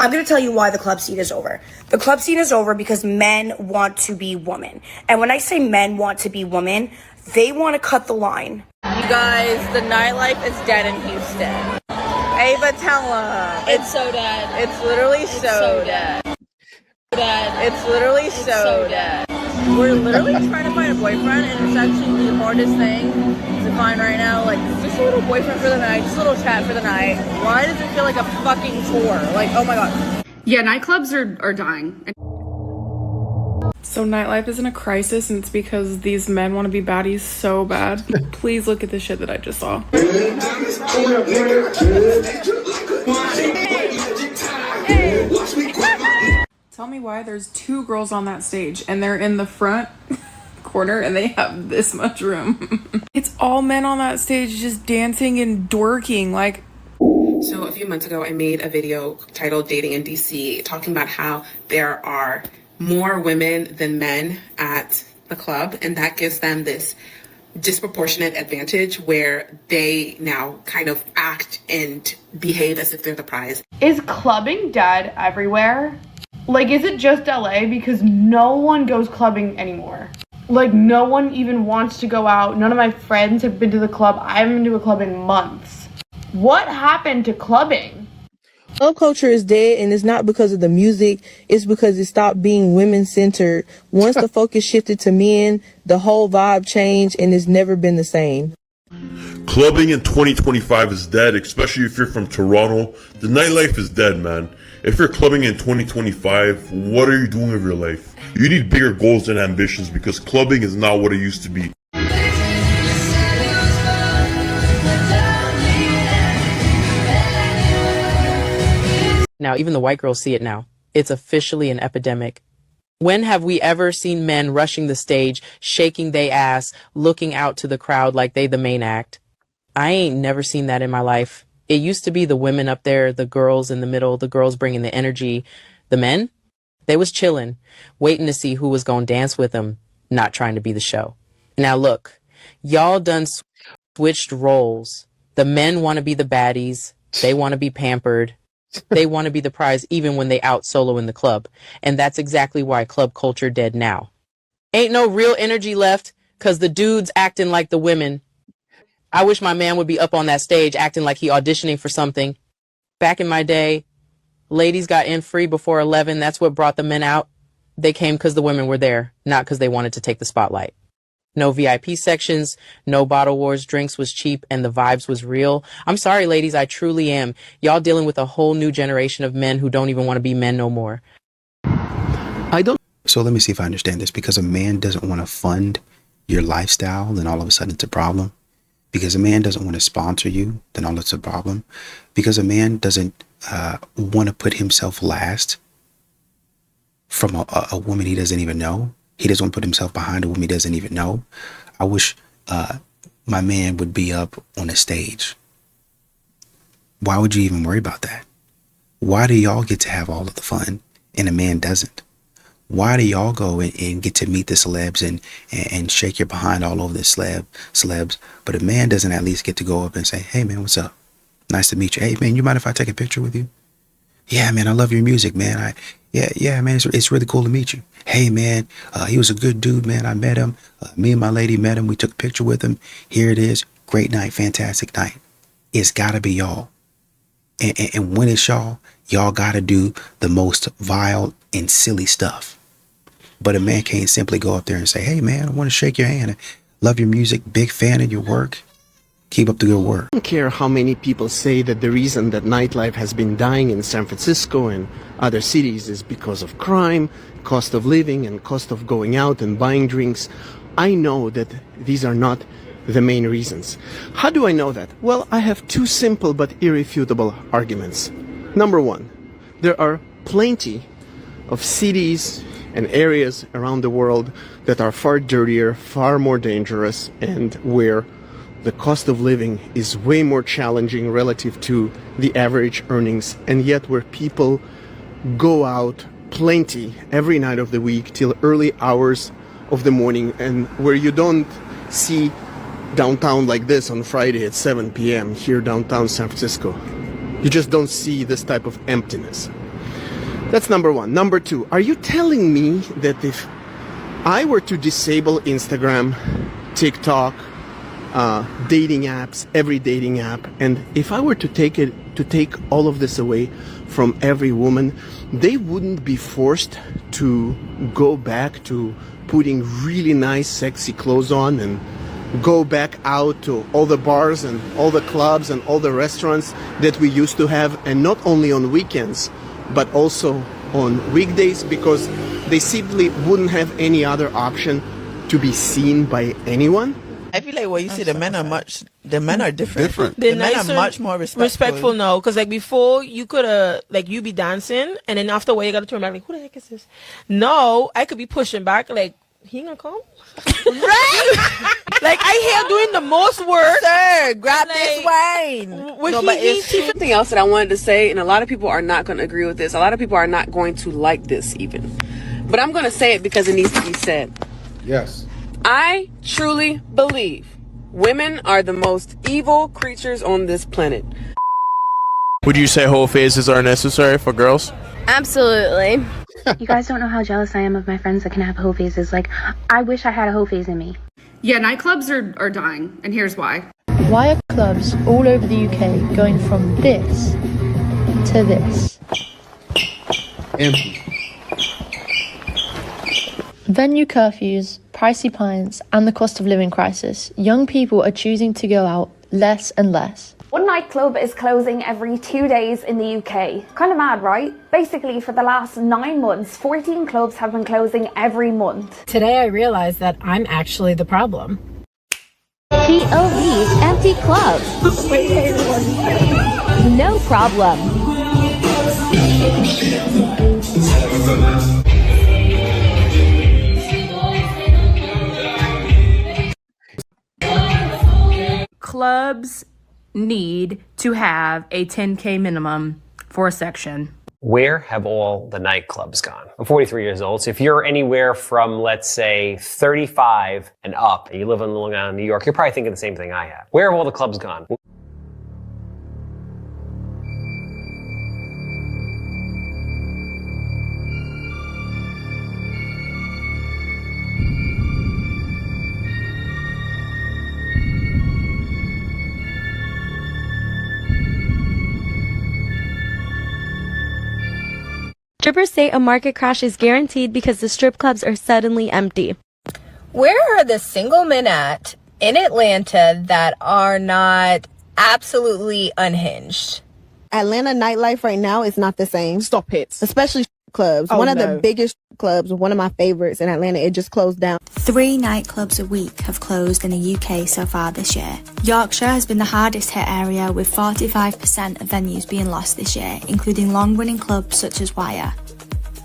I'm going to tell you why the club scene is over. The club scene is over because men want to be women. And when I say men want to be women, they want to cut the line. You guys, the nightlife is dead in Houston. Ava, tell them. It's so dead. It's literally so dead. It's literally so dead. We're literally trying to find a boyfriend, and it's actually the hardest thing to find right now. Like, just a little boyfriend for the night, just a little chat for the night. Why does it feel like a fucking tour? Like, oh my god. Yeah, nightclubs are dying. So nightlife is in a crisis, and it's because these men want to be baddies so bad. Please look at the shit that I just saw. Tell me why there's 2 girls on that stage and they're in the front corner and they have this much room. It's all men on that stage just dancing and dorking like. So a few months ago, I made a video titled Dating in DC, talking about how there are more women than men at the club, and that gives them this disproportionate advantage where they now kind of act and behave as if they're the prize. Is clubbing dead everywhere? Like, is it just LA? Because no one goes clubbing anymore. Like, no one even wants to go out. None of my friends have been to the club. I haven't been to a club in months. What happened to clubbing? Club culture is dead, and it's not because of the music. It's because it stopped being women-centered. Once the focus shifted to men, the whole vibe changed, and it's never been the same. Clubbing in 2025 is dead, especially if you're from Toronto. The nightlife is dead, man. If you're clubbing in 2025, what are you doing with your life? You need bigger goals and ambitions because clubbing is not what it used to be. Now, even the white girls see it now. It's officially an epidemic. When have we ever seen men rushing the stage, shaking they ass, looking out to the crowd like they the main act? I ain't never seen that in my life. It used to be the women up there, the girls in the middle, the girls bringing the energy. The men, they was chilling, waiting to see who was gonna dance with them, not trying to be the show. Now look, y'all done switched roles. The men want to be the baddies. They want to be pampered. They want to be the prize even when they out solo in the club. And that's exactly why club culture dead now. Ain't no real energy left because the dudes acting like the women. I wish my man would be up on that stage acting like he auditioning for something. Back in my day, ladies got in free before 11. That's what brought the men out. They came because the women were there, not because they wanted to take the spotlight. No VIP sections, no bottle wars, drinks was cheap, and the vibes was real. I'm sorry, ladies, I truly am. Y'all dealing with a whole new generation of men who don't even want to be men no more. So let me see if I understand this. Because a man doesn't want to fund your lifestyle, then all of a sudden it's a problem. Because a man doesn't want to sponsor you, then all it's a problem. Because a man doesn't want to put himself last from a woman he doesn't even know. He doesn't want to put himself behind a woman he doesn't even know. I wish my man would be up on a stage. Why would you even worry about that? Why do y'all get to have all of the fun and a man doesn't? Why do y'all go and get to meet the celebs and shake your behind all over the celebs, but a man doesn't at least get to go up and say, hey man, what's up? Nice to meet you. Hey man, you mind if I take a picture with you? Yeah man, I love your music, man. Yeah man, it's really cool to meet you. Hey man, he was a good dude, man. I met him. Me and my lady met him. We took a picture with him. Here it is. Great night, fantastic night. It's gotta be y'all. And when it's y'all gotta do the most vile and silly stuff. But a man can't simply go up there and say, hey man, I want to shake your hand. Love your music. Big fan of your work. Keep up the good work. I don't care how many people say that the reason that nightlife has been dying in San Francisco and other cities is because of crime, cost of living, and cost of going out and buying drinks. I know that these are not the main reasons. How do I know that? Well, I have 2 simple but irrefutable arguments. Number 1, there are plenty of cities and areas around the world that are far dirtier, far more dangerous, and where the cost of living is way more challenging relative to the average earnings, and yet where people go out plenty every night of the week till early hours of the morning, and where you don't see downtown like this on Friday at 7 p.m. here downtown San Francisco. You just don't see this type of emptiness. That's number one. Number two, are you telling me that if I were to disable Instagram, TikTok, dating apps, every dating app, and if I were to take all of this away from every woman, they wouldn't be forced to go back to putting really nice, sexy clothes on and go back out to all the bars and all the clubs and all the restaurants that we used to have, and not only on weekends, but also on weekdays, because they simply wouldn't have any other option to be seen by anyone. I feel like what you say, the men are different. They're The men are nicer, much more respectful. Respectful, no. Because, like, before, you could like, you be dancing, and then after a while, you got to turn back, like, who the heck is this? No, I could be pushing back, like, he gonna come? Right? Like, I hear doing the most work. Sir, grab this wine. No, but it's Something else that I wanted to say, and a lot of people are not going to agree with this. A lot of people are not going to like this even. But I'm going to say it because it needs to be said. Yes. I truly believe women are the most evil creatures on this planet. Would you say whole phases are necessary for girls? Absolutely. You guys don't know how jealous I am of my friends that can have whole phases. Like, I wish I had a whole phase in me. Yeah, nightclubs are dying, and here's why. Why are clubs all over the UK going from this to this? Empty. Venue curfews, pricey pints, and the cost of living crisis. Young people are choosing to go out less and less. One nightclub is closing every 2 days in the UK. Kind of mad, right? Basically, for the last 9 months, 14 clubs have been closing every month. Today I realized that I'm actually the problem. POV's empty clubs. No problem. Clubs need to have a 10K minimum for a section. Where have all the nightclubs gone? I'm 43 years old, so if you're anywhere from, let's say, 35 and up, and you live in Long Island, New York, you're probably thinking the same thing I have. Where have all the clubs gone? Strippers say a market crash is guaranteed because the strip clubs are suddenly empty. Where are the single men at in Atlanta that are not absolutely unhinged? Atlanta nightlife right now is not the same. Stop it. Especially clubs. Oh, one of no. the biggest clubs, one of my favorites in Atlanta, it just closed down. 3 nightclubs a week have closed in the UK so far this year. Yorkshire has been the hardest hit area, with 45% of venues being lost this year, including long-running clubs such as Wire.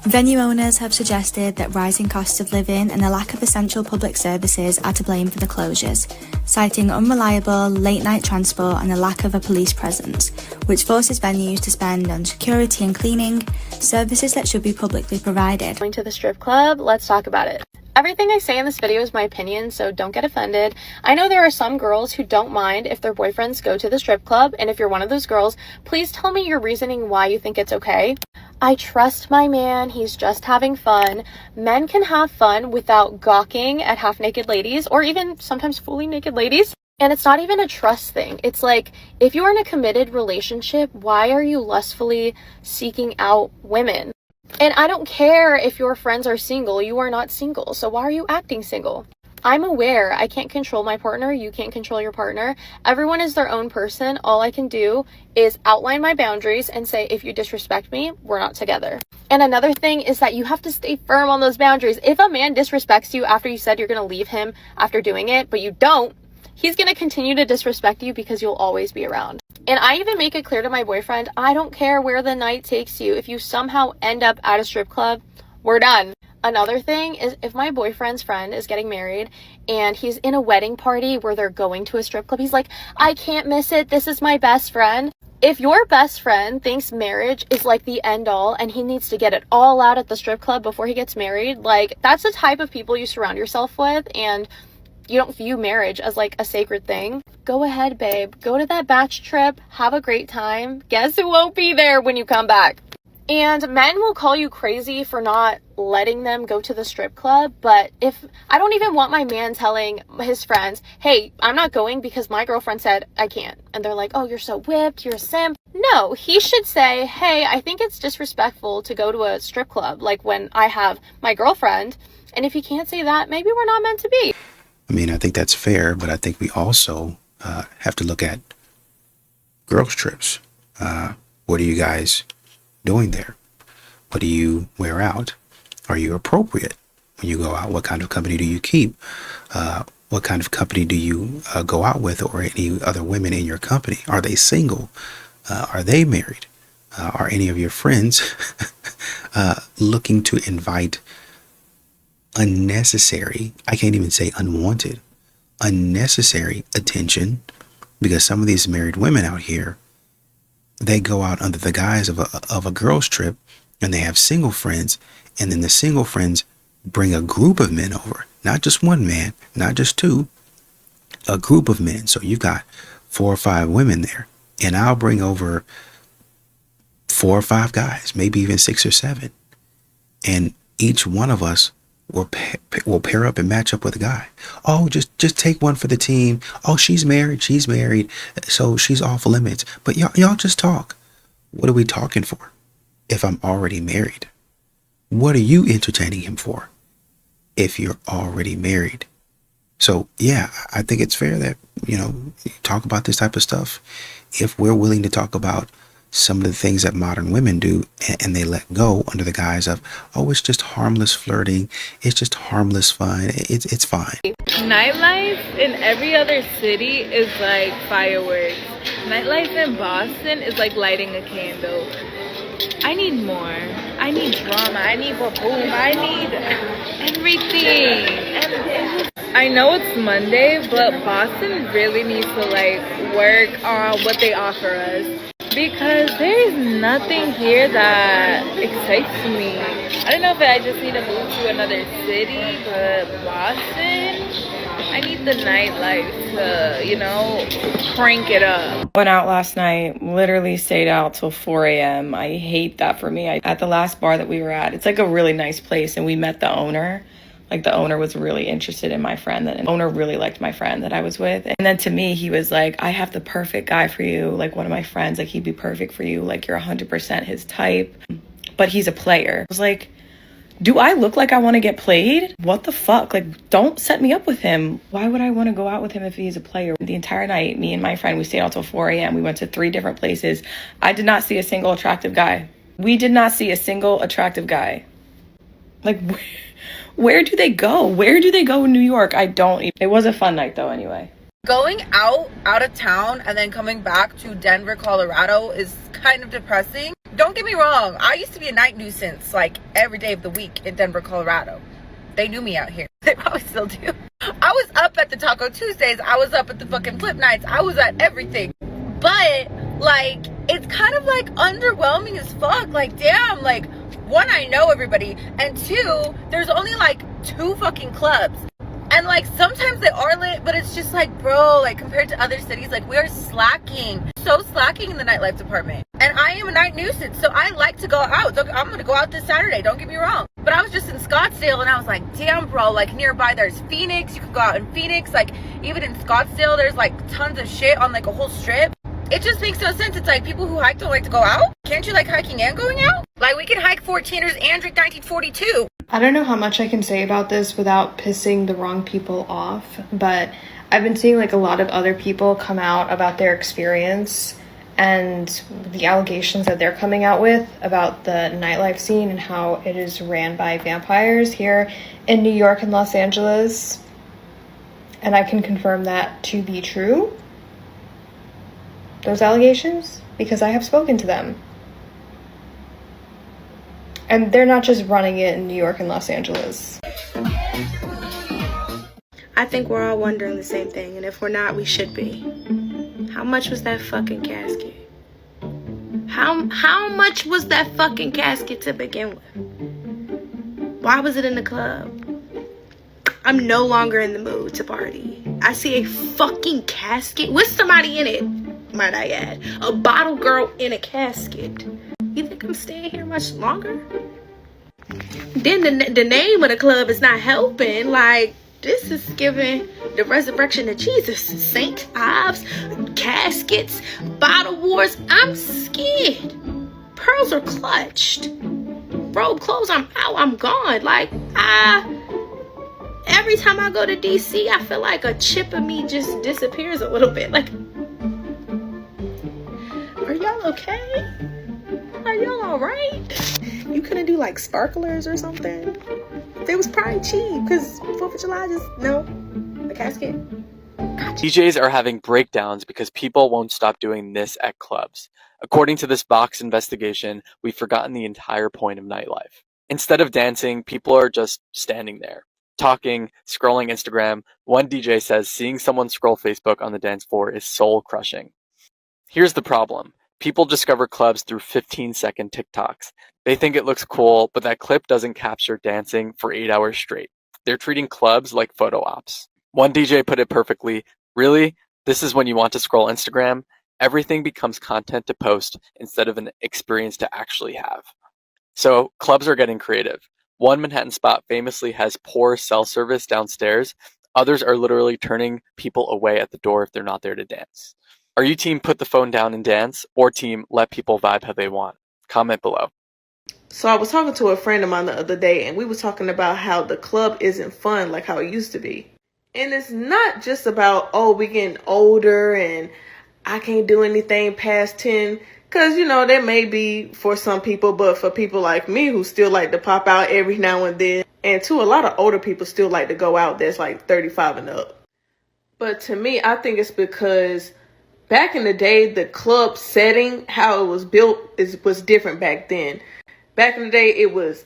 Venue owners have suggested that rising costs of living and the lack of essential public services are to blame for the closures, citing unreliable late-night transport and the lack of a police presence, which forces venues to spend on security and cleaning, services that should be publicly provided. Going to the strip club, let's talk about it. Everything I say in this video is my opinion, so don't get offended. I know there are some girls who don't mind if their boyfriends go to the strip club, and if you're one of those girls, please tell me your reasoning why you think it's okay. I trust my man, he's just having fun. Men can have fun without gawking at half-naked ladies, or even sometimes fully naked ladies. And it's not even a trust thing. It's like, if you're in a committed relationship, why are you lustfully seeking out women? And I don't care if your friends are single, you are not single, so why are you acting single? I'm aware I can't control my partner, you can't control your partner. Everyone is their own person. All I can do is outline my boundaries and say, if you disrespect me, we're not together. And another thing is that you have to stay firm on those boundaries. If a man disrespects you after you said you're gonna leave him after doing it, but you don't, he's gonna continue to disrespect you because you'll always be around. And I even make it clear to my boyfriend, I don't care where the night takes you. If you somehow end up at a strip club, we're done. Another thing is, if my boyfriend's friend is getting married and he's in a wedding party where they're going to a strip club, he's like, I can't miss it. This is my best friend. If your best friend thinks marriage is like the end all and he needs to get it all out at the strip club before he gets married, like, that's the type of people you surround yourself with, and you don't view marriage as like a sacred thing. Go ahead, babe. Go to that batch trip. Have a great time. Guess who won't be there when you come back? And men will call you crazy for not letting them go to the strip club. But if I don't even want my man telling his friends, hey, I'm not going because my girlfriend said I can't. And they're like, oh, you're so whipped, you're a simp. No, he should say, hey, I think it's disrespectful to go to a strip club, like when I have my girlfriend. And if he can't say that, maybe we're not meant to be. I mean, I think that's fair, but I think we also have to look at girls' trips. What are you guys doing there? What do you wear out? Are you appropriate when you go out? What kind of company do you keep? What kind of company do you go out with, or any other women in your company? Are they single? Are they married? Are any of your friends looking to invite unnecessary, I can't even say unwanted, unnecessary attention? Because some of these married women out here, they go out under the guise of a girls trip, and they have single friends, and then the single friends bring a group of men over, not just one man, not just two, a group of men. So you've got 4 or 5 women there, and I'll bring over 4 or 5 guys, maybe even 6 or 7, and each one of us will pair up and match up with a guy. Oh, just take one for the team. Oh, she's married, so she's off limits. But y'all just talk. What are we talking for if I'm already married? What are you entertaining him for if you're already married? So yeah, I think it's fair that, talk about this type of stuff. If we're willing to talk about some of the things that modern women do, and they let go under the guise of, oh, it's just harmless flirting, it's just harmless fun, it's fine. Nightlife in every other city is like fireworks. Nightlife in Boston is like lighting a candle. I need more. I need drama. I need boom. I need everything. I know it's Monday, but Boston really needs to like work on what they offer us. Because there is nothing here that excites me. I don't know if I just need to move to another city, but Boston, I need the nightlife to, crank it up. Went out last night, literally stayed out till 4 a.m. I hate that for me. At the last bar that we were at, it's like a really nice place, and we met the owner. Like, the owner was really interested in my friend. The owner really liked my friend that I was with. And then to me, he was like, I have the perfect guy for you. Like, one of my friends, like, he'd be perfect for you. Like, you're 100% his type. But he's a player. I was like, do I look like I want to get played? What the fuck? Like, don't set me up with him. Why would I want to go out with him if he's a player? The entire night, me and my friend, we stayed out till 4 a.m. We went to 3 different places. I did not see a single attractive guy. We did not see a single attractive guy. Like, where do they go? Where do they go in New York? It was a fun night though anyway. Going out of town and then coming back to Denver, Colorado is kind of depressing. Don't get me wrong. I used to be a night nuisance like every day of the week in Denver, Colorado. They knew me out here. They probably still do. I was up at the Taco Tuesdays. I was up at the fucking Flip Nights. I was at everything. But like, it's kind of like underwhelming as fuck. Like, damn, like, 1, I know everybody, and 2, there's only like 2 fucking clubs, and like sometimes they are lit, but it's just like, bro, like compared to other cities, like we are slacking in the nightlife department. And I am a night nuisance, so I like to go out. I'm gonna go out this Saturday, don't get me wrong, but I was just in Scottsdale and I was like, damn, bro, like nearby there's Phoenix. You can go out in Phoenix. Like, even in Scottsdale there's like tons of shit on like a whole strip. It just makes no sense. It's like, people who hike don't like to go out. Can't you like hiking and going out? Like, we can hike 14ers and drink 1942. I don't know how much I can say about this without pissing the wrong people off, but I've been seeing like a lot of other people come out about their experience and the allegations that they're coming out with about the nightlife scene and how it is ran by vampires here in New York and Los Angeles. And I can confirm that to be true. Those allegations, because I have spoken to them. And they're not just running it in New York and Los Angeles. I think we're all wondering the same thing, and if we're not, we should be. How much was that fucking casket? How much was that fucking casket to begin with? Why was it in the club? I'm no longer in the mood to party. I see a fucking casket with somebody in it, might I add. A bottle girl in a casket. You think I'm staying here much longer? Then the name of the club is not helping. Like, this is giving the resurrection of Jesus. Saint Ives, caskets, bottle wars. I'm scared. Pearls are clutched. Robe clothes, I'm out, I'm gone. Like, every time I go to DC, I feel like a chip of me just disappears a little bit. Like, are y'all okay? Are y'all alright? You couldn't do like sparklers or something? They was probably cheap because 4th of July just, no, the casket. DJs are having breakdowns because people won't stop doing this at clubs. According to this Vox investigation, we've forgotten the entire point of nightlife. Instead of dancing, people are just standing there, talking, scrolling Instagram. One DJ says seeing someone scroll Facebook on the dance floor is soul-crushing. Here's the problem. People discover clubs through 15-second TikToks. They think it looks cool, but that clip doesn't capture dancing for 8 hours straight. They're treating clubs like photo ops. One DJ put it perfectly. Really? This is when you want to scroll Instagram? Everything becomes content to post instead of an experience to actually have. So clubs are getting creative. One Manhattan spot famously has poor cell service downstairs. Others are literally turning people away at the door if they're not there to dance. Are you team put the phone down and dance, or team let people vibe how they want? Comment below. So I was talking to a friend of mine the other day, and we were talking about how the club isn't fun like how it used to be. And it's not just about, oh, we getting older and I can't do anything past 10. Because, you know, that may be for some people, but for people like me who still like to pop out every now and then, and to a lot of older people still like to go out that's like 35 and up. But to me, I think it's because back in the day, the club setting, how it was built, was different back then. Back in the day, it was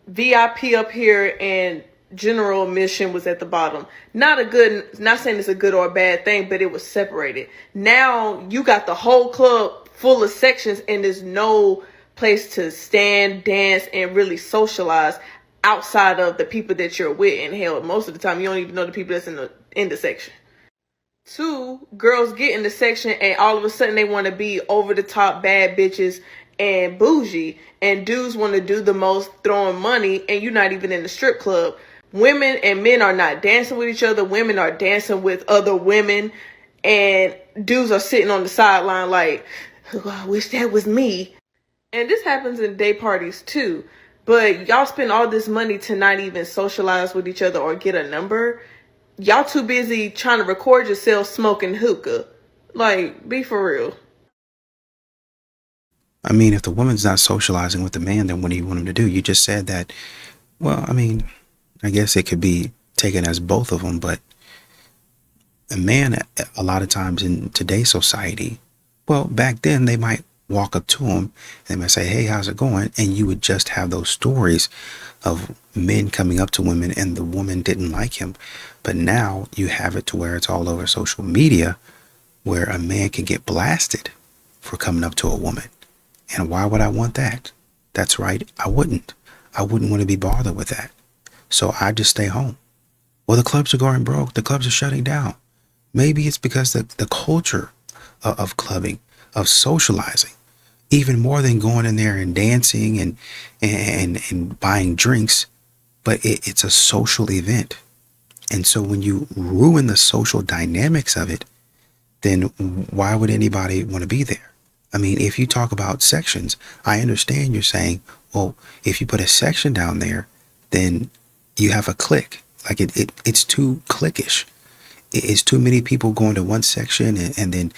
VIP up here and general admission was at the bottom. Not saying it's a good or a bad thing, but it was separated. Now you got the whole club full of sections and there's no place to stand, dance, and really socialize outside of the people that you're with. And hell, most of the time you don't even know the people that's in the section. 2, girls get in the section and all of a sudden they want to be over the top bad bitches and bougie, and dudes want to do the most throwing money, and you're not even in the strip club. Women and men are not dancing with each other. Women are dancing with other women, and dudes are sitting on the sideline like, oh, I wish that was me. And this happens in day parties too. But y'all spend all this money to not even socialize with each other or get a number. Y'all too busy trying to record yourself smoking hookah. Like, be for real. I mean, if the woman's not socializing with the man, then what do you want him to do? You just said that, well, I mean, I guess it could be taken as both of them, but a man, a lot of times in today's society, well, back then they might walk up to him, they might say, hey, how's it going? And you would just have those stories of men coming up to women and the woman didn't like him. But now you have it to where it's all over social media where a man can get blasted for coming up to a woman. And why would I want that? That's right, I wouldn't. I wouldn't want to be bothered with that. So I just stay home. Well, the clubs are going broke. The clubs are shutting down. Maybe it's because the culture of clubbing, of socializing, even more than going in there and dancing and buying drinks, but it's a social event. And so when you ruin the social dynamics of it, then why would anybody want to be there? I mean, if you talk about sections, I understand you're saying, well, if you put a section down there, then you have a clique. Like it's too cliquish. It's too many people going to one section and then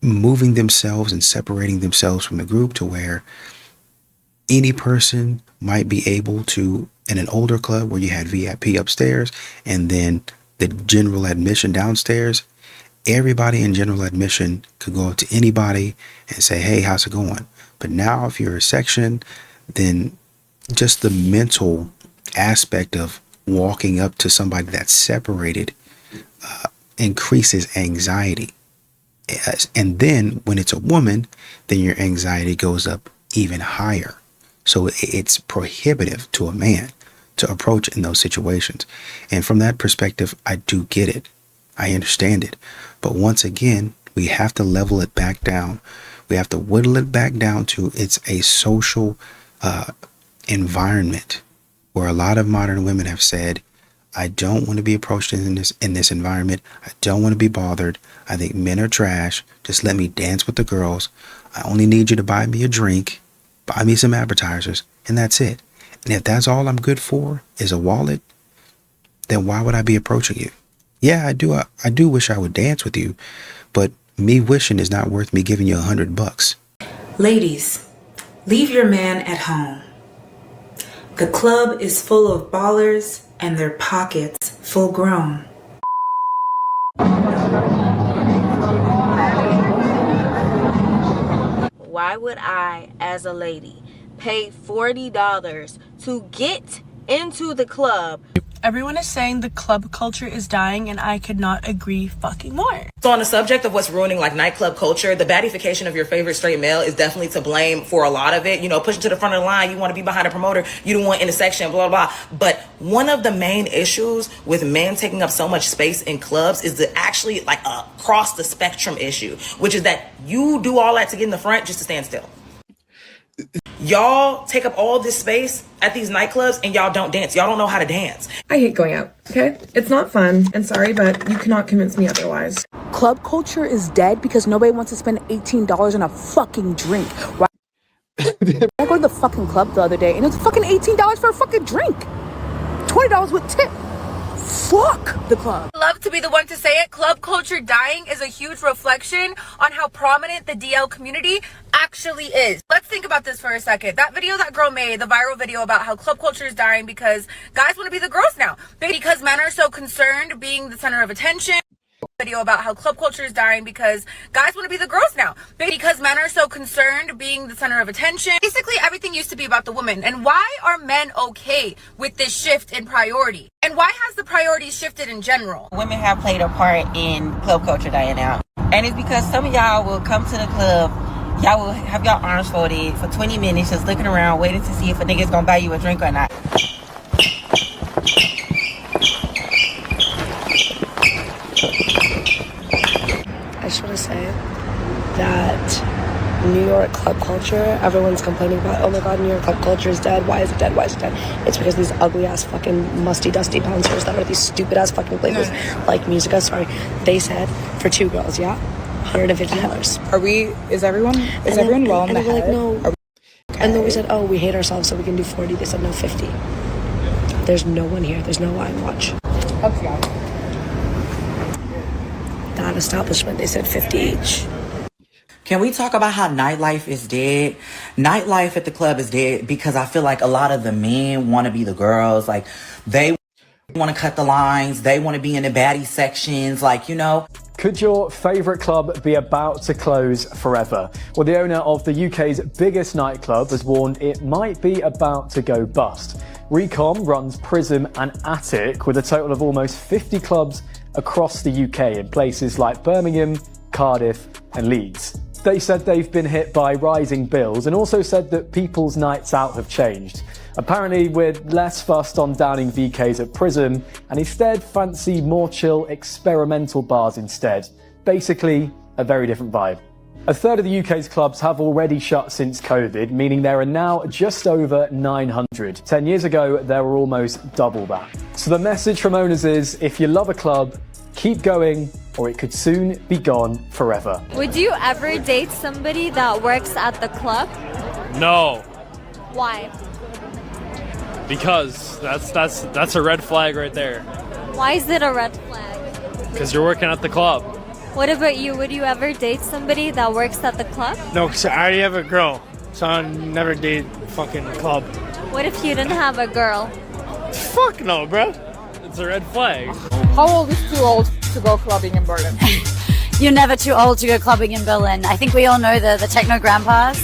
moving themselves and separating themselves from the group to where any person might be able to, in an older club where you had VIP upstairs and then the general admission downstairs, everybody in general admission could go up to anybody and say, hey, how's it going? But now if you're a section, then just the mental aspect of walking up to somebody that's separated increases anxiety. And then when it's a woman, then your anxiety goes up even higher. So it's prohibitive to a man to approach in those situations. And from that perspective, I do get it. I understand it. But once again, we have to level it back down We have to whittle it back down to it's a social environment where a lot of modern women have said, I don't want to be approached in this environment. I don't want to be bothered. I think men are trash. Just let me dance with the girls. I only need you to buy me a drink, buy me some appetizers, and that's it. And if that's all I'm good for is a wallet, then why would I be approaching you? Yeah, I do wish I would dance with you, but me wishing is not worth me giving you $100. Ladies, leave your man at home. The club is full of ballers and their pockets full grown. Why would I, as a lady, pay $40 to get into the club? Everyone is saying the club culture is dying, and I could not agree fucking more. So on the subject of what's ruining like nightclub culture, the baddification of your favorite straight male is definitely to blame for a lot of it. You know, pushing to the front of the line, you want to be behind a promoter, you don't want intersection, blah, blah, blah. But one of the main issues with men taking up so much space in clubs is the actually like a cross the spectrum issue, which is that you do all that to get in the front just to stand still. Y'all take up all this space at these nightclubs and y'all don't dance. Y'all don't know how to dance. I hate going out, okay? It's not fun, and sorry, but you cannot convince me otherwise. Club culture is dead because nobody wants to spend $18 on a fucking drink. Right? I go to the fucking club the other day and it was fucking $18 for a fucking drink. $20 with tip. Fuck the club. Love to be the one to say it. Club culture dying is a huge reflection on how prominent the DL community actually is. Let's think about this for a second. That video that girl made, the viral video about how club culture is dying because guys want to be the girls now. Because men are so concerned being the center of attention. Video about how club culture is dying because guys want to be the girls now. Because men are so concerned being the center of attention. Basically, everything used to be about the woman. And why are men okay with this shift in priority? And why has the priorities shifted in general? Women have played a part in club culture dying out. And it's because some of y'all will come to the club, y'all will have y'all arms folded for 20 minutes just looking around waiting to see if a nigga's gonna buy you a drink or not. I just want to say that New York club culture, everyone's complaining about, oh my god, New York club culture is dead. Why is it dead? Why is it dead? It's because these ugly ass fucking musty dusty bouncers that are these stupid ass fucking places like Musica, they said for two girls, yeah, $150. Is everyone well in the head? Like, no. Okay. And then we said, oh, we hate ourselves so we can do 40. They said no, 50. There's no one here. There's no line watch. Okay. That establishment, they said 50 each. Can we talk about how nightlife is dead? Nightlife at the club is dead because I feel like a lot of the men want to be the girls. Like, they want to cut the lines. They want to be in the baddie sections. Like, you know. Could your favourite club be about to close forever? Well, the owner of the UK's biggest nightclub has warned it might be about to go bust. Recom runs Prism and Attic with a total of almost 50 clubs across the UK in places like Birmingham, Cardiff and Leeds. They said they've been hit by rising bills and also said that people's nights out have changed. Apparently we're less fussed on downing VKs at Prism and instead fancy more chill experimental bars instead. Basically, a very different vibe. A third of the UK's clubs have already shut since COVID, meaning there are now just over 900. 10 years ago, there were almost double that. So the message from owners is, if you love a club, keep going, or it could soon be gone forever. Would you ever date somebody that works at the club? No, Why? because that's a red flag right there. Why is it a red flag? Because you're working at the club. What about you? Would you ever date somebody that works at the club? No, because I already have a girl, so I'll never date fucking club. What if you didn't have a girl? Fuck no, bro. It's a red flag. How old is too old to go clubbing in Berlin? You're never too old to go clubbing in Berlin. I think we all know the techno grandpas.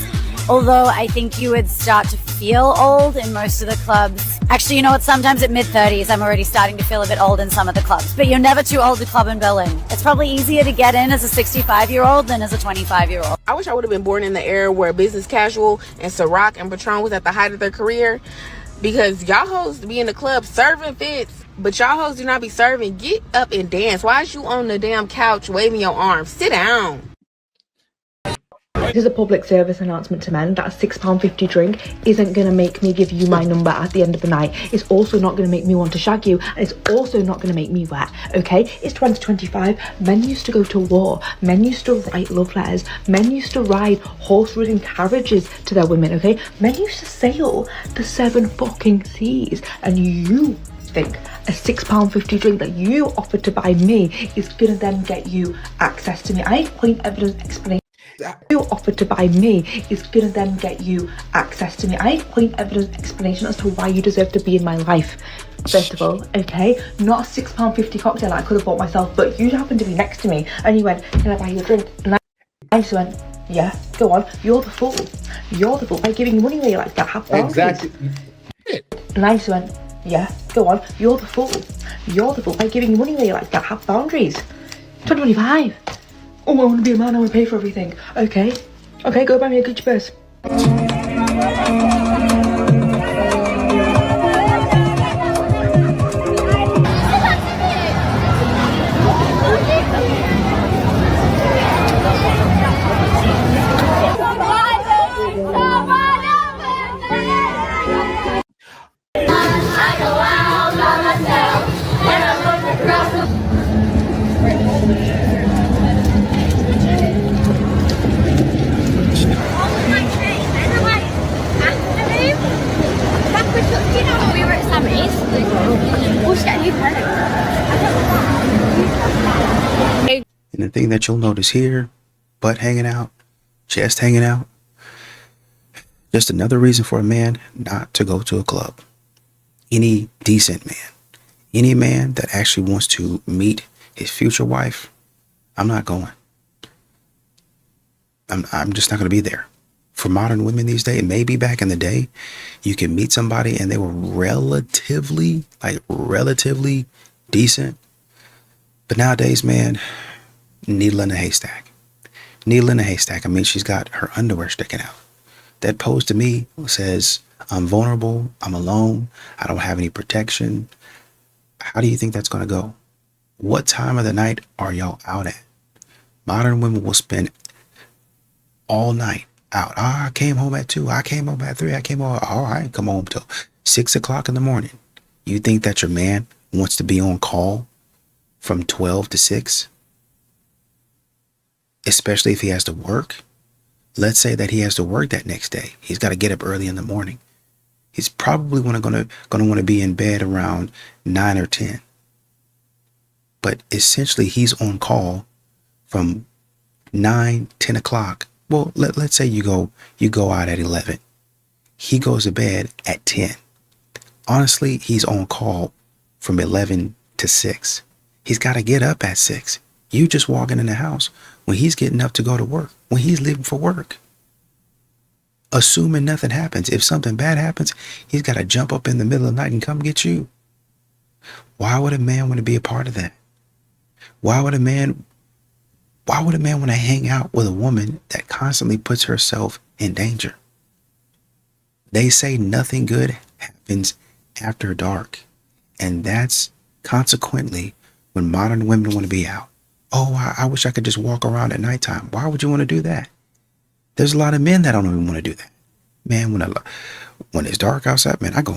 Although I think you would start to feel old in most of the clubs. Actually, you know what? Sometimes at mid-30s, I'm already starting to feel a bit old in some of the clubs. But you're never too old to club in Berlin. It's probably easier to get in as a 65-year-old than as a 25-year-old. I wish I would have been born in the era where Business Casual and Ciroc and Patron was at the height of their career. Because y'all hoes be in the club serving fits, but y'all hoes do not be serving. Get up and dance. Why is you on the damn couch waving your arms? Sit down. This is a public service announcement to men that a £6.50 drink isn't going to make me give you my number at the end of the night. It's also not going to make me want to shag you, and it's also not going to make me wet, okay? It's 2025. Men used to go to war. Men used to write love letters. Men used to ride horse-ridden carriages to their women, okay? Men used to sail the 7 fucking seas, and you think a £6.50 drink that you offered to buy me is gonna then get you access to me. I have point evidence explanation. You offered to buy me is gonna then get you access to me. I have point evidence explanation as to why you deserve to be in my life. First of all, okay, not a £6.50 cocktail that I could have bought myself, but you happened to be next to me and you went, can I buy you a drink? And I just went, yeah, go on. You're the fool. You're the fool by giving money away like that. Have boundaries. Exactly. And I just went, yeah, go on. You're the fool. You're the fool by giving money away like that. Have boundaries. 2025. Oh, I want to be a man. I want to pay for everything. Okay. Okay, go buy me a Gucci purse. And the thing that you'll notice here, butt hanging out, chest hanging out, just another reason for a man not to go to a club. Any decent man, any man that actually wants to meet his future wife, I'm not going. I'm just not going to be there. For modern women these days, maybe back in the day, you can meet somebody and they were relatively decent. But nowadays, man, needle in a haystack. Needle in a haystack. I mean, she's got her underwear sticking out. That pose to me says, I'm vulnerable, I'm alone, I don't have any protection. How do you think that's going to go? What time of the night are y'all out at? Modern women will spend all night out. I came home at 2, I came home at 3, I came home, all right, come home till 6 o'clock in the morning. You think that your man wants to be on call from 12 to 6? Especially if he has to work. Let's say that he has to work that next day. He's got to get up early in the morning. He's probably going to want to be in bed around 9 or 10. But essentially, he's on call from 9, 10 o'clock. Well, let's say you go out at 11. He goes to bed at 10. Honestly, he's on call from 11 to 6. He's got to get up at 6. You just walking in the house when he's getting up to go to work, when he's leaving for work. Assuming nothing happens. If something bad happens, he's got to jump up in the middle of the night and come get you. Why would a man want to be a part of that? Why would a man want to hang out with a woman that constantly puts herself in danger? They say nothing good happens after dark. And that's consequently when modern women want to be out. Oh, I wish I could just walk around at nighttime. Why would you want to do that? There's a lot of men that don't even want to do that. Man, when it's dark outside, man, I go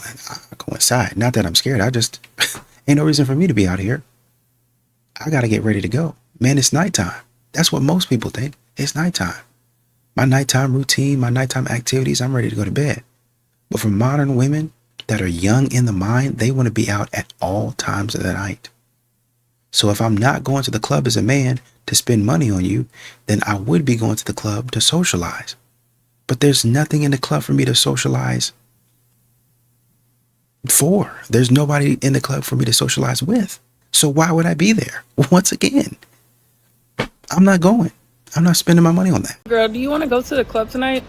inside. Not that I'm scared. I just ain't no reason for me to be out here. I got to get ready to go. Man, it's nighttime. That's what most people think. It's nighttime. My nighttime routine, my nighttime activities, I'm ready to go to bed. But for modern women that are young in the mind, they want to be out at all times of the night. So if I'm not going to the club as a man to spend money on you, then I would be going to the club to socialize. But there's nothing in the club for me to socialize for. There's nobody in the club for me to socialize with. So why would I be there? Once again, I'm not going. I'm not spending my money on that. Girl, do you want to go to the club tonight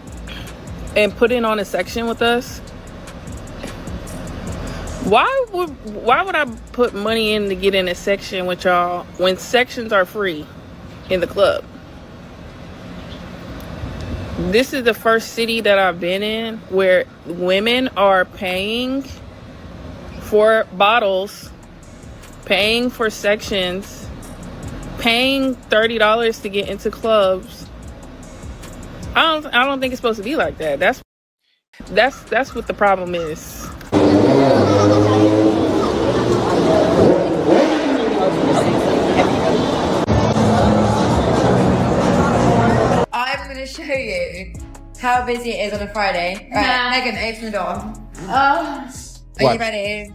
and put in on a section with us? Why would I put money in to get in a section with y'all when sections are free in the club? This is the first city that I've been in where women are paying for bottles, paying for sections, paying $30 to get into clubs. I don't think it's supposed to be like that. That's what the problem is. I'm gonna show you how busy it is on a Friday. Right, Megan, open the door. Are you ready?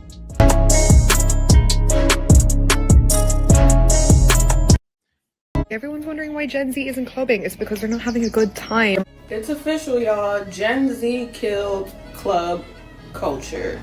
Everyone's wondering why Gen Z isn't clubbing. It's because they're not having a good time. It's official, y'all. Gen Z killed club culture.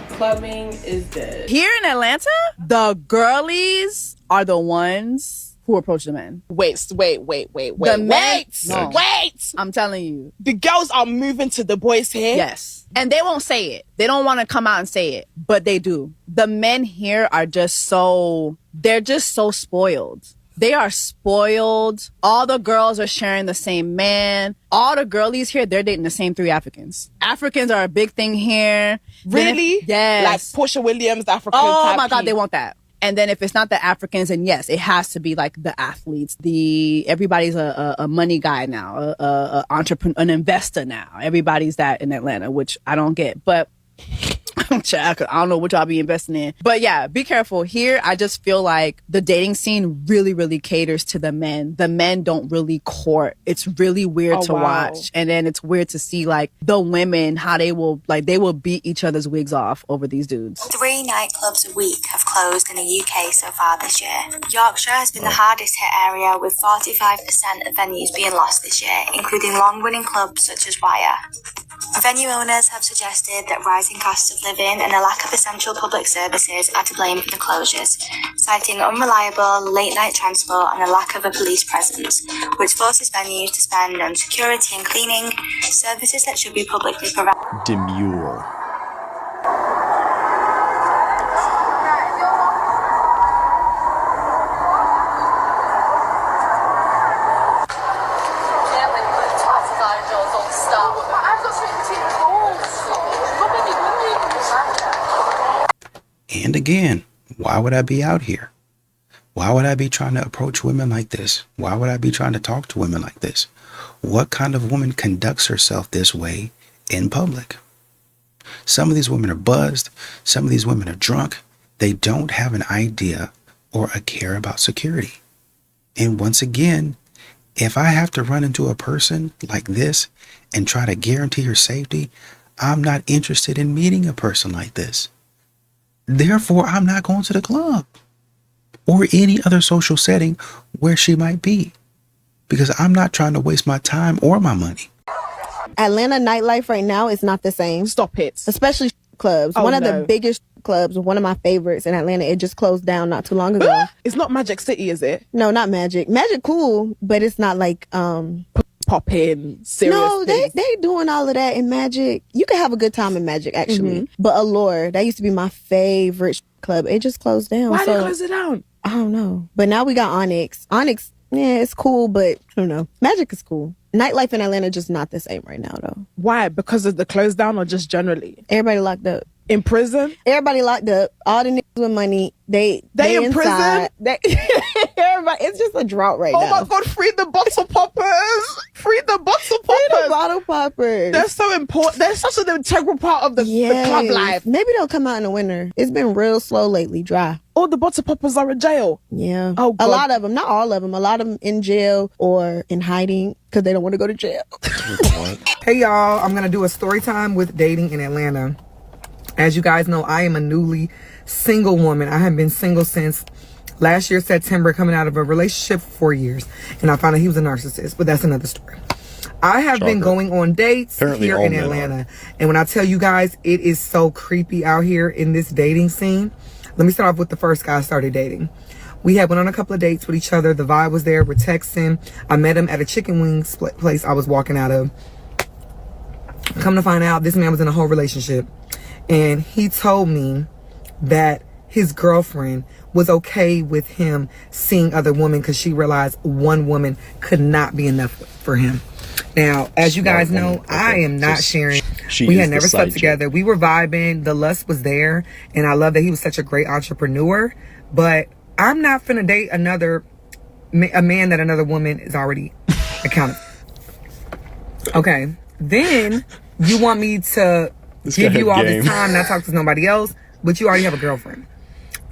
Clubbing is dead. Here in Atlanta, the girlies are the ones who approach the men. Wait. The men, No. wait! I'm telling you. The girls are moving to the boys here. Yes. And they won't say it. They don't want to come out and say it, but they do. The men here are they're just so spoiled. They are spoiled. All the girls are sharing the same man. All the girlies here, they're dating the same 3 Africans. Africans are a big thing here. Really? Yes. Like Portia Williams, African. Oh my God, they want that. And then if it's not the Africans, then yes, it has to be like the athletes. Everybody's a money guy now, a entrepreneur, an investor now. Everybody's that in Atlanta, which I don't get. But I don't know what y'all be investing in. But yeah, be careful. Here, I just feel like the dating scene really, really caters to the men. The men don't really court. It's really weird to watch. And then it's weird to see like the women, how they will beat each other's wigs off over these dudes. 3 nightclubs a week have closed in the UK so far this year. Yorkshire has been the hardest hit area, with 45% of venues being lost this year, including long-running clubs such as Wire. Venue owners have suggested that rising costs of living and a lack of essential public services are to blame for the closures, citing unreliable late-night transport and a lack of a police presence, which forces venues to spend on security and cleaning, services that should be publicly provided. Demure. And again, why would I be out here? Why would I be trying to approach women like this? Why would I be trying to talk to women like this? What kind of woman conducts herself this way in public? Some of these women are buzzed. Some of these women are drunk. They don't have an idea or a care about security. And once again, if I have to run into a person like this and try to guarantee her safety, I'm not interested in meeting a person like this. Therefore, I'm not going to the club or any other social setting where she might be, because I'm not trying to waste my time or my money. Atlanta nightlife right now is not the same. Stop it. Especially clubs. Oh, one of the biggest clubs, one of my favorites in Atlanta, it just closed down not too long ago. It's not Magic City, is it? No, not Magic. Magic cool, but it's not like pop-in serious No, things. they doing all of that in Magic. You can have a good time in Magic, actually. Mm-hmm. But Allure, that used to be my favorite club. It just closed down. Why did they close it down? I don't know. But now we got Onyx. Onyx, yeah, it's cool, but I don't know. Magic is cool. Nightlife in Atlanta just not the same right now, though. Why? Because of the close down or just generally? Everybody locked up. In prison? Everybody locked up. All the niggas with money, they in prison? Everybody, it's just a drought right now. Oh my God, free the bottle poppers! Free the bottle poppers! Free the bottle poppers. They're so important. They're such an integral part of the club life. Maybe they'll come out in the winter. It's been real slow lately, dry. All the bottle poppers are in jail. Yeah. Oh, God. A lot of them, not all of them. A lot of them in jail or in hiding because they don't want to go to jail. Hey y'all, I'm gonna do a story time with dating in Atlanta. As you guys know, I am a newly single woman. I have been single since last year, September, coming out of a relationship for 4 years. And I found out he was a narcissist, but that's another story. I have been going on dates here in Atlanta. And when I tell you guys, it is so creepy out here in this dating scene. Let me start off with the first guy I started dating. We had went on a couple of dates with each other. The vibe was there. We're texting. I met him at a chicken wings place I was walking out of. Come to find out, this man was in a whole relationship. And he told me that his girlfriend was okay with him seeing other women because she realized one woman could not be enough for him. Now, as you guys know, I am not sharing. We had never slept together. We were vibing. The lust was there. And I love that he was such a great entrepreneur. But I'm not finna date a man that another woman is already accounted for. Okay. Then you want me to give you all this time, not talk to nobody else, but you already have a girlfriend.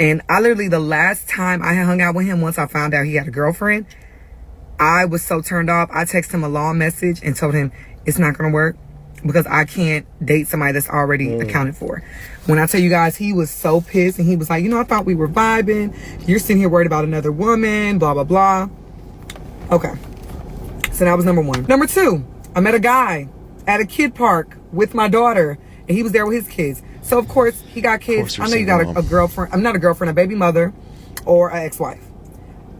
And I literally, the last time I had hung out with him, once I found out he had a girlfriend, I was so turned off. I texted him a long message and told him it's not going to work because I can't date somebody that's already accounted for. When I tell you guys, he was so pissed and he was like, you know, I thought we were vibing. You're sitting here worried about another woman, blah, blah, blah. Okay. So that was number one. Number two, I met a guy at a kid park with my daughter and he was there with his kids. So of course he got kids. I know you got a girlfriend. I'm not a girlfriend, a baby mother or an ex-wife.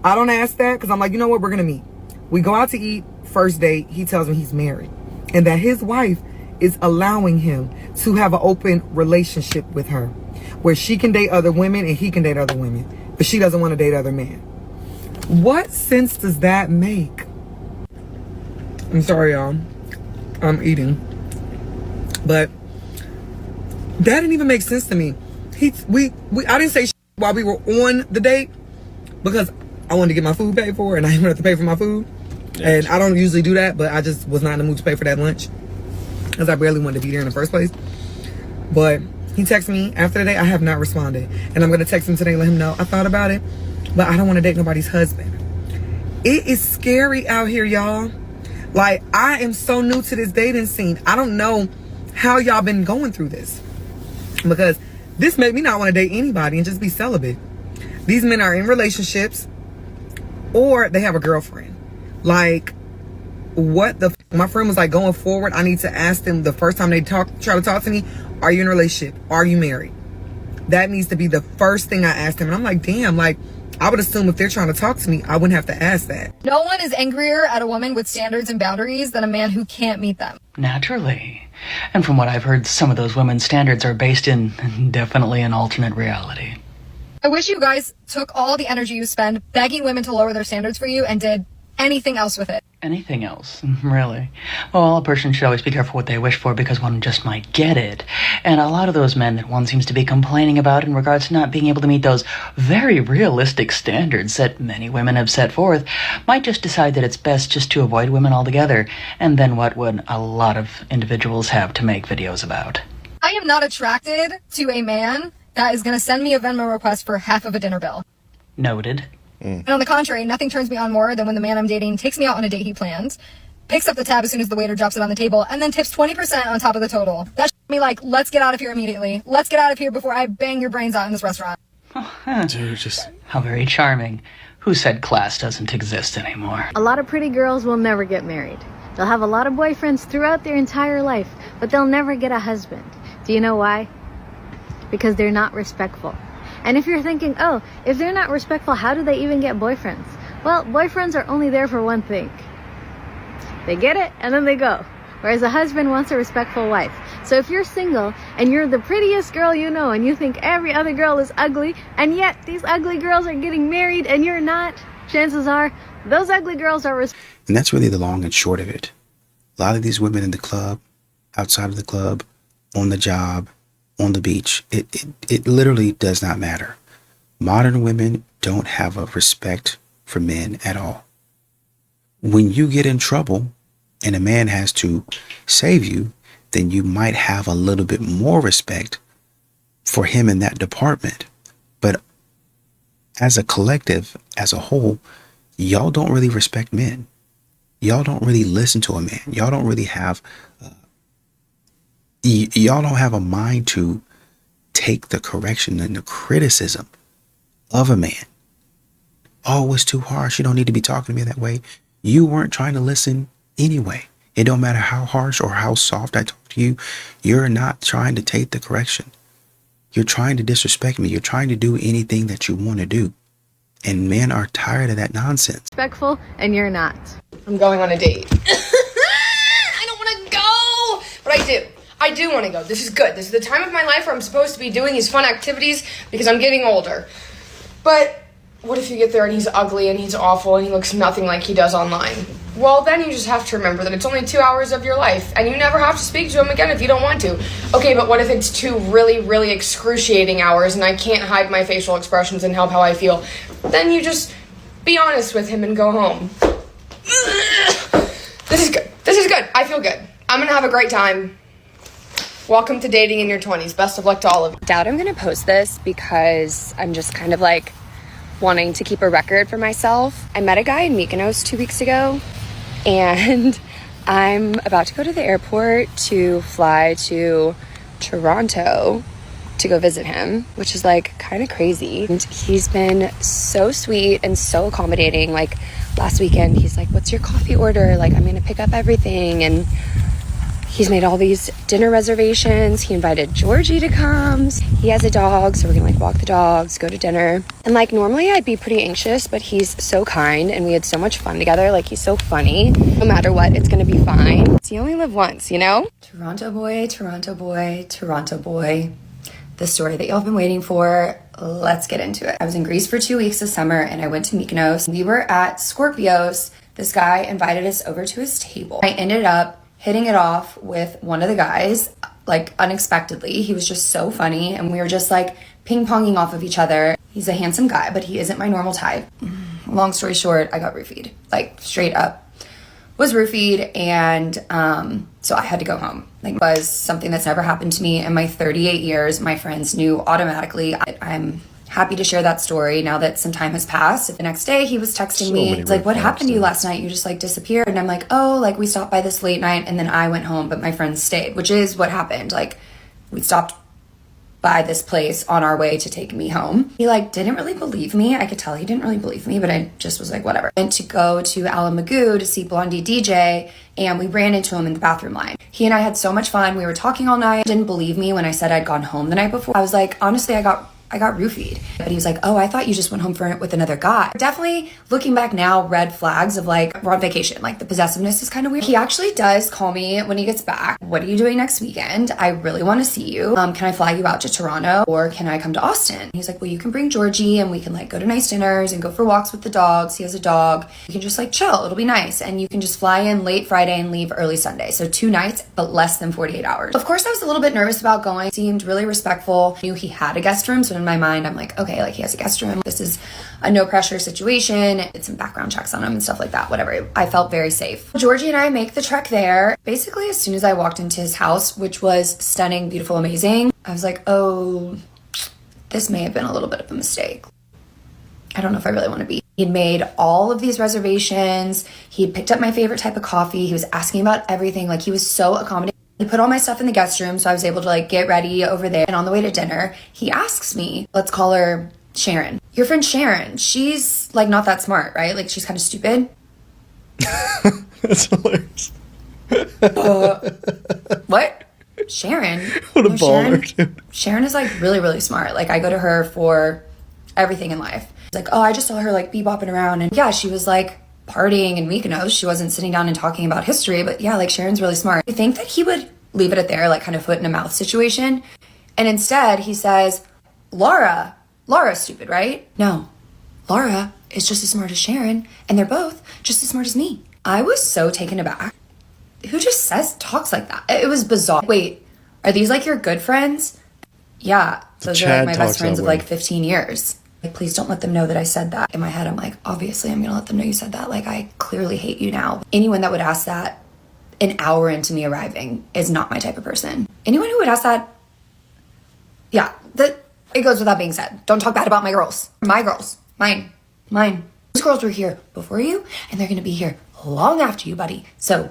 I don't ask that because I'm like, you know what? We're going to meet. We go out to eat. First date, he tells me he's married and that his wife is allowing him to have an open relationship with her where she can date other women and he can date other women, but she doesn't want to date other men. What sense does that make? I'm sorry, y'all. I'm eating. But that didn't even make sense to me. I didn't say while we were on the date because I wanted to get my food paid for and I didn't have to pay for my food. And I don't usually do that, but I just was not in the mood to pay for that lunch because I barely wanted to be there in the first place. But he texted me after the date. I have not responded. And I'm going to text him today and let him know I thought about it, but I don't want to date nobody's husband. It is scary out here, y'all. Like, I am so new to this dating scene. I don't know how y'all been going through this because this made me not want to date anybody and just be celibate. These men are in relationships or they have a girlfriend. Like, what the my friend was like, going forward, I need to ask them the first time they try to talk to me, are you in a relationship? Are you married? That needs to be the first thing I ask them. And I'm like, damn, like, I would assume if they're trying to talk to me, I wouldn't have to ask that. No one is angrier at a woman with standards and boundaries than a man who can't meet them. Naturally. And from what I've heard, some of those women's standards are based in definitely an alternate reality. I wish you guys took all the energy you spend begging women to lower their standards for you and did anything else with it. Anything else? Really? Well, a person should always be careful what they wish for because one just might get it. And a lot of those men that one seems to be complaining about in regards to not being able to meet those very realistic standards that many women have set forth might just decide that it's best just to avoid women altogether. And then what would a lot of individuals have to make videos about? I am not attracted to a man that is going to send me a Venmo request for half of a dinner bill. Noted. And on the contrary, nothing turns me on more than when the man I'm dating takes me out on a date he plans, picks up the tab as soon as the waiter drops it on the table, and then tips 20% on top of the total. That's me like, let's get out of here immediately. Let's get out of here before I bang your brains out in this restaurant. Dude, just how very charming. Who said class doesn't exist anymore? A lot of pretty girls will never get married. They'll have a lot of boyfriends throughout their entire life, but they'll never get a husband. Do you know why? Because they're not respectful. And if you're thinking, oh, if they're not respectful, how do they even get boyfriends? Well, boyfriends are only there for one thing. They get it, and then they go. Whereas a husband wants a respectful wife. So if you're single, and you're the prettiest girl you know, and you think every other girl is ugly, and yet these ugly girls are getting married, and you're not, chances are, those ugly girls are And that's really the long and short of it. A lot of these women in the club, outside of the club, on the job, on the beach, it literally does not matter. Modern women don't have a respect for men at all. When you get in trouble and a man has to save you, then you might have a little bit more respect for him in that department. But as a collective, as a whole, y'all don't really respect men. Y'all don't really listen to a man. Y'all don't really have y'all don't have a mind to take the correction and the criticism of a man. Oh, it's too harsh. You don't need to be talking to me that way. You weren't trying to listen anyway. It don't matter how harsh or how soft I talk to you. You're not trying to take the correction. You're trying to disrespect me. You're trying to do anything that you want to do. And men are tired of that nonsense. respectful, and you're not. I'm going on a date. I don't want to go, but I do. I do want to go. This is good. This is the time of my life where I'm supposed to be doing these fun activities because I'm getting older. But what if you get there and he's ugly and he's awful and he looks nothing like he does online? Well, then you just have to remember that it's only 2 hours of your life and you never have to speak to him again if you don't want to. Okay, but what if it's 2 really, really excruciating hours and I can't hide my facial expressions and help how I feel? Then you just be honest with him and go home. This is good. This is good. I feel good. I'm gonna have a great time. Welcome to dating in your 20s. Best of luck to all of you. Doubt I'm gonna post this because I'm just kind of like wanting to keep a record for myself. I met a guy in Mykonos 2 weeks ago, and I'm about to go to the airport to fly to Toronto to go visit him, which is like kind of crazy. And he's been so sweet and so accommodating. Like last weekend, he's like, "What's your coffee order? Like, I'm gonna pick up everything." And he's made all these dinner reservations. He invited Georgie to come. He has a dog, so we're gonna like walk the dogs, go to dinner. And like normally I'd be pretty anxious, but he's so kind and we had so much fun together. Like he's so funny. No matter what, it's gonna be fine. You only live once, you know? Toronto boy, Toronto boy, Toronto boy. The story that y'all have been waiting for. Let's get into it. I was in Greece for 2 weeks this summer and I went to Mykonos. We were at Scorpios. This guy invited us over to his table. I ended up hitting it off with one of the guys, like unexpectedly. He was just so funny and we were just like ping-ponging off of each other. He's a handsome guy, but he isn't my normal type. Long story short, I got roofied, like straight up. Was roofied, and so I had to go home. Like, it was something that's never happened to me in my 38 years. My friends knew automatically. I'm happy to share that story now that some time has passed. The next day he was texting me. He's like, "What happened to you last night? You just like disappeared." And I'm like, "Oh, like we stopped by this late night and then I went home, but my friends stayed," which is what happened. Like we stopped by this place on our way to take me home. He like didn't really believe me. I could tell he didn't really believe me, but I just was like, whatever. Went to go to Alan Magoo to see Blondie DJ, and we ran into him in the bathroom line. He and I had so much fun. We were talking all night. Didn't believe me when I said I'd gone home the night before. I was like, honestly, I got roofied. But he was like, "Oh, I thought you just went home with another guy." Definitely looking back now, red flags of like, we're on vacation. Like the possessiveness is kind of weird. He actually does call me when he gets back. "What are you doing next weekend? I really want to see you. Can I fly you out to Toronto or can I come to Austin?" He's like, "Well, you can bring Georgie and we can like go to nice dinners and go for walks with the dogs. He has a dog. You can just like chill. It'll be nice. And you can just fly in late Friday and leave early Sunday. So 2 nights, but less than 48 hours. Of course, I was a little bit nervous about going. Seemed really respectful. Knew he had a guest room. So in my mind, I'm like, okay, like he has a guest room. This is a no pressure situation. Did some background checks on him and stuff like that. Whatever. I felt very safe. Georgie and I make the trek there. Basically, as soon as I walked into his house, which was stunning, beautiful, amazing, I was like, oh, this may have been a little bit of a mistake. I don't know if I really want to be. He'd made all of these reservations. He'd picked up my favorite type of coffee. He was asking about everything. Like he was so accommodating. He put all my stuff in the guest room, so I was able to like get ready over there. And on the way to dinner, he asks me, let's call her Sharon. "Your friend Sharon, she's like not that smart, right? Like she's kind of stupid." That's hilarious. What? Sharon? What a No, baller, Sharon is like really, really smart. Like I go to her for everything in life. It's like, "Oh, I just saw her like bebopping around." And yeah, she was like partying in Mykonos. She wasn't sitting down and talking about history, but yeah, like Sharon's really smart. I think that he would leave it at there, like kind of foot in a mouth situation. And instead he says, Laura's stupid, right? "No, Laura is just as smart as Sharon, and they're both just as smart as me." I was so taken aback. Who just talks like that? It was bizarre. Wait, are these like your good friends? Yeah, those are like my best friends of like 15 years. Like, please don't let them know that I said that. In my head, I'm like, obviously I'm gonna let them know you said that. Like, I clearly hate you now. Anyone that would ask that an hour into me arriving is not my type of person. Anyone who would ask that, yeah, it goes without being said. Don't talk bad about my girls. My girls. Mine. Those girls were here before you, and they're gonna be here long after you, buddy. So,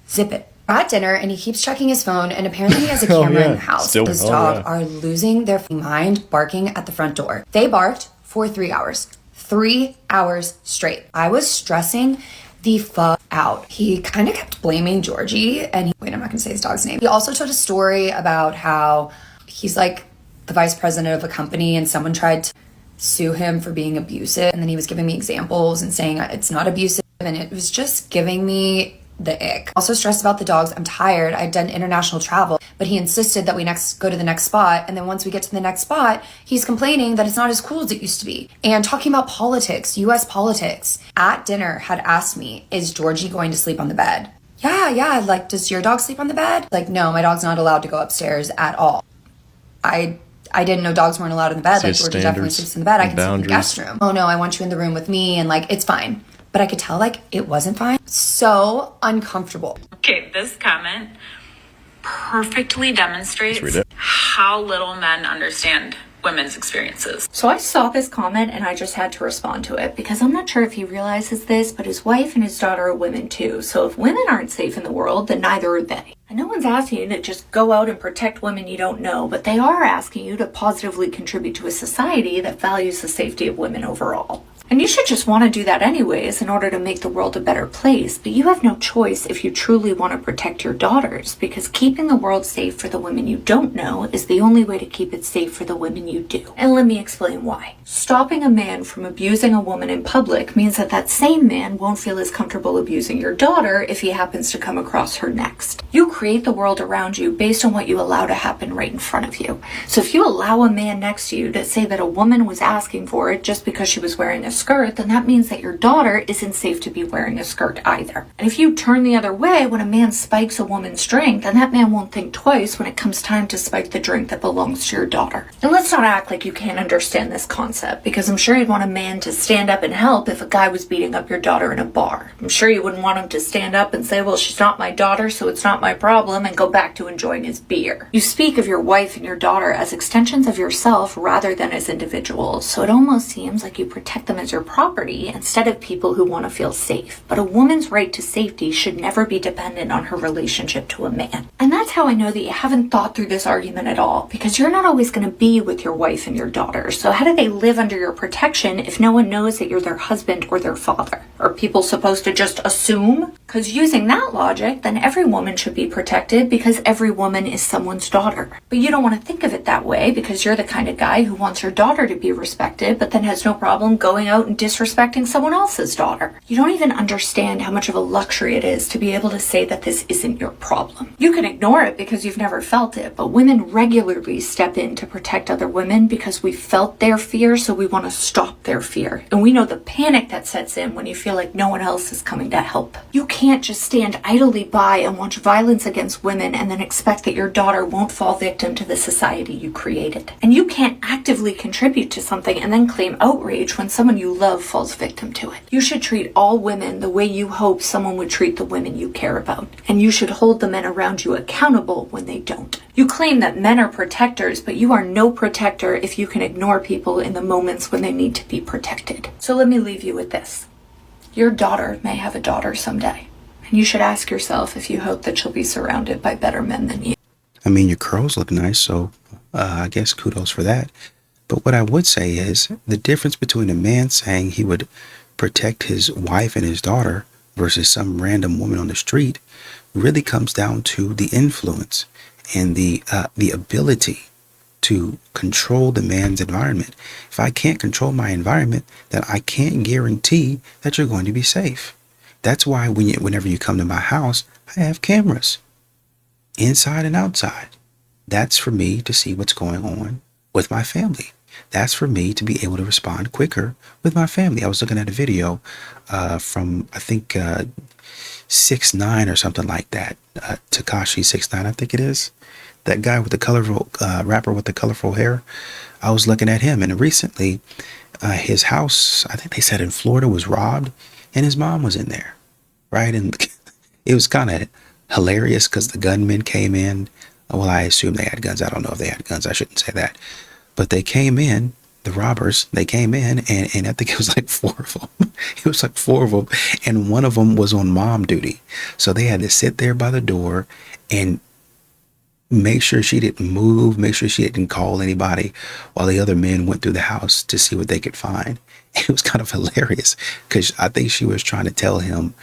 zip it. We're at dinner, and he keeps checking his phone, and apparently he has a camera in the house. His dog are losing their mind, barking at the front door. They barked for 3 hours. 3 hours straight. I was stressing the fuck out. He kind of kept blaming Georgie, and wait, I'm not gonna say his dog's name. He also told a story about how he's like the vice president of a company, and someone tried to sue him for being abusive, and then he was giving me examples and saying it's not abusive, and it was just giving me the ick. Also stressed about the dogs. I'm tired. I'd done international travel, but he insisted that we go to the next spot. And then once we get to the next spot, he's complaining that it's not as cool as it used to be. And talking about politics, US politics. At dinner had asked me, "Is Georgie going to sleep on the bed?" Yeah. Like, "Does your dog sleep on the bed?" Like, "No, my dog's not allowed to go upstairs at all." I didn't know dogs weren't allowed in the bed. Like, Georgie definitely sleeps in the bed. I can sleep in the guest room. "Oh no, I want you in the room with me." And like, it's fine. but I could tell like it wasn't fine. So uncomfortable. Okay, this comment perfectly demonstrates how little men understand women's experiences. So I saw this comment and I just had to respond to it because I'm not sure if he realizes this, but his wife and his daughter are women too. So if women aren't safe in the world, then neither are they. And no one's asking you to just go out and protect women you don't know, but they are asking you to positively contribute to a society that values the safety of women overall. And you should just want to do that anyways in order to make the world a better place, but you have no choice if you truly want to protect your daughters, because keeping the world safe for the women you don't know is the only way to keep it safe for the women you do. And let me explain why. Stopping a man from abusing a woman in public means that that same man won't feel as comfortable abusing your daughter if he happens to come across her next. You create the world around you based on what you allow to happen right in front of you. So if you allow a man next to you to say that a woman was asking for it just because she was wearing a skirt, then that means that your daughter isn't safe to be wearing a skirt either. And if you turn the other way when a man spikes a woman's drink, then that man won't think twice when it comes time to spike the drink that belongs to your daughter. And let's not act like you can't understand this concept, because I'm sure you'd want a man to stand up and help if a guy was beating up your daughter in a bar. I'm sure you wouldn't want him to stand up and say, well, she's not my daughter, so it's not my problem, and go back to enjoying his beer. You speak of your wife and your daughter as extensions of yourself rather than as individuals, so it almost seems like you protect them as your property instead of people who want to feel safe. But a woman's right to safety should never be dependent on her relationship to a man. And that's how I know that you haven't thought through this argument at all, because you're not always going to be with your wife and your daughter. So how do they live under your protection if no one knows that you're their husband or their father? Are people supposed to just assume? Because using that logic, then every woman should be protected because every woman is someone's daughter. But you don't want to think of it that way because you're the kind of guy who wants your daughter to be respected, but then has no problem going out and disrespecting someone else's daughter. You don't even understand how much of a luxury it is to be able to say that this isn't your problem. You can ignore it because you've never felt it, but women regularly step in to protect other women because we felt their fear, so we want to stop their fear. And we know the panic that sets in when you feel like no one else is coming to help. You can't just stand idly by and watch violence against women and then expect that your daughter won't fall victim to the society you created. And you can't actively contribute to something and then claim outrage when someone you love falls victim to it. You should treat all women the way you hope someone would treat the women you care about. And you should hold the men around you accountable when they don't. You claim that men are protectors, but you are no protector if you can ignore people in the moments when they need to be protected. So let me leave you with this. Your daughter may have a daughter someday, and you should ask yourself if you hope that she'll be surrounded by better men than you. I mean, your curls look nice, so I guess kudos for that. But what I would say is the difference between a man saying he would protect his wife and his daughter versus some random woman on the street really comes down to the influence and the ability to control the man's environment. If I can't control my environment, then I can't guarantee that you're going to be safe. That's why whenever you come to my house, I have cameras inside and outside. That's for me to see what's going on with my family. That's for me to be able to respond quicker with my family. I was looking at a video from, I think, 6ix9ine or something like that. Tekashi 6ix9ine, I think it is. That guy with the colorful, rapper with the colorful hair. I was looking at him, and recently his house, I think they said in Florida, was robbed, and his mom was in there, right? And it was kind of hilarious because the gunmen came in. Well, I assume they had guns. I don't know if they had guns. I shouldn't say that. But they came in, the robbers, they came in, and I think it was like 4 of them. It was like 4 of them, and one of them was on mom duty. So they had to sit there by the door and make sure she didn't move, make sure she didn't call anybody while the other men went through the house to see what they could find. And it was kind of hilarious because I think she was trying to tell him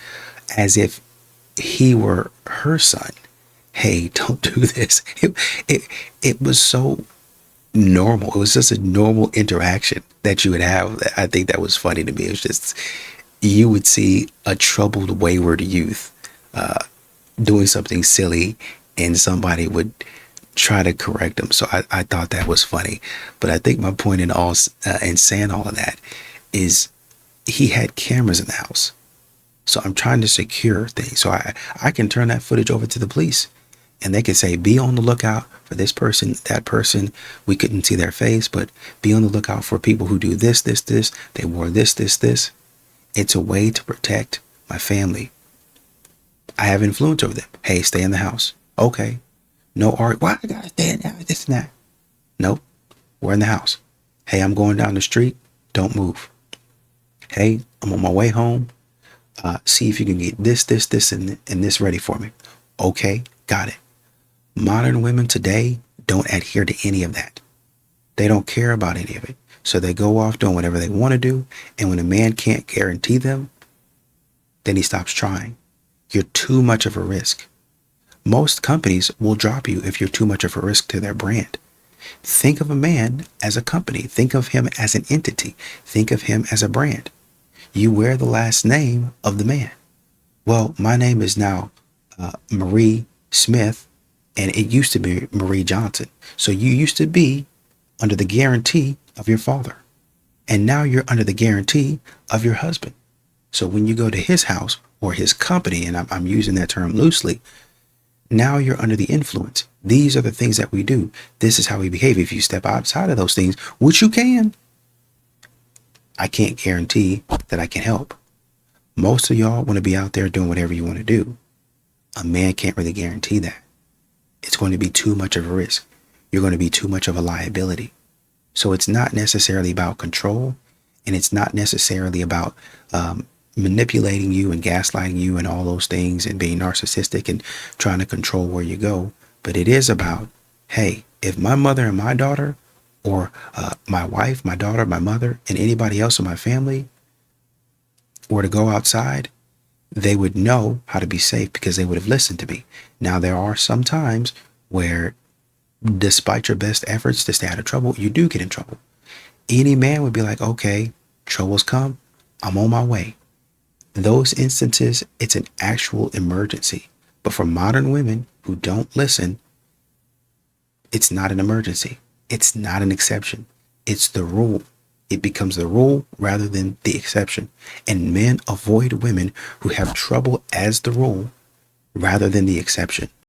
as if he were her son, hey, don't do this. It was so normal. It was just a normal interaction that you would have. I think that was funny to me. It was just, you would see a troubled, wayward youth doing something silly, and somebody would try to correct them. So I thought that was funny. But I think my point in saying all of that is he had cameras in the house. So I'm trying to secure things. So I can turn that footage over to the police, and they can say, be on the lookout for this person, that person. We couldn't see their face, but be on the lookout for people who do this, this, this. They wore this, this, this. It's a way to protect my family. I have influence over them. Hey, stay in the house. Okay. No art. Why I gotta stay in the house? This and that. Nope. We're in the house. Hey, I'm going down the street. Don't move. Hey, I'm on my way home. See if you can get this, and this ready for me. Okay, got it. Modern women today don't adhere to any of that. They don't care about any of it. So they go off doing whatever they want to do. And when a man can't guarantee them, then he stops trying. You're too much of a risk. Most companies will drop you if you're too much of a risk to their brand. Think of a man as a company. Think of him as an entity. Think of him as a brand. You wear the last name of the man. Well, my name is now Marie Smith, and it used to be Marie Johnson. So you used to be under the guarantee of your father. And now you're under the guarantee of your husband. So when you go to his house or his company, and I'm using that term loosely, now you're under the influence. These are the things that we do. This is how we behave. If you step outside of those things, which you can, I can't guarantee that I can help. Most of y'all want to be out there doing whatever you want to do. A man can't really guarantee that. It's going to be too much of a risk. You're going to be too much of a liability. So it's not necessarily about control, and it's not necessarily about manipulating you and gaslighting you and all those things and being narcissistic and trying to control where you go. But it is about, hey, if my mother and my daughter, or my wife, my daughter, my mother, and anybody else in my family were to go outside, they would know how to be safe because they would have listened to me. Now, there are some times where, despite your best efforts to stay out of trouble, you do get in trouble. Any man would be like, okay, trouble's come, I'm on my way. Those instances, it's an actual emergency. But for modern women who don't listen, it's not an emergency. It's not an exception. It's the rule. It becomes the rule rather than the exception. And men avoid women who have trouble as the rule rather than the exception.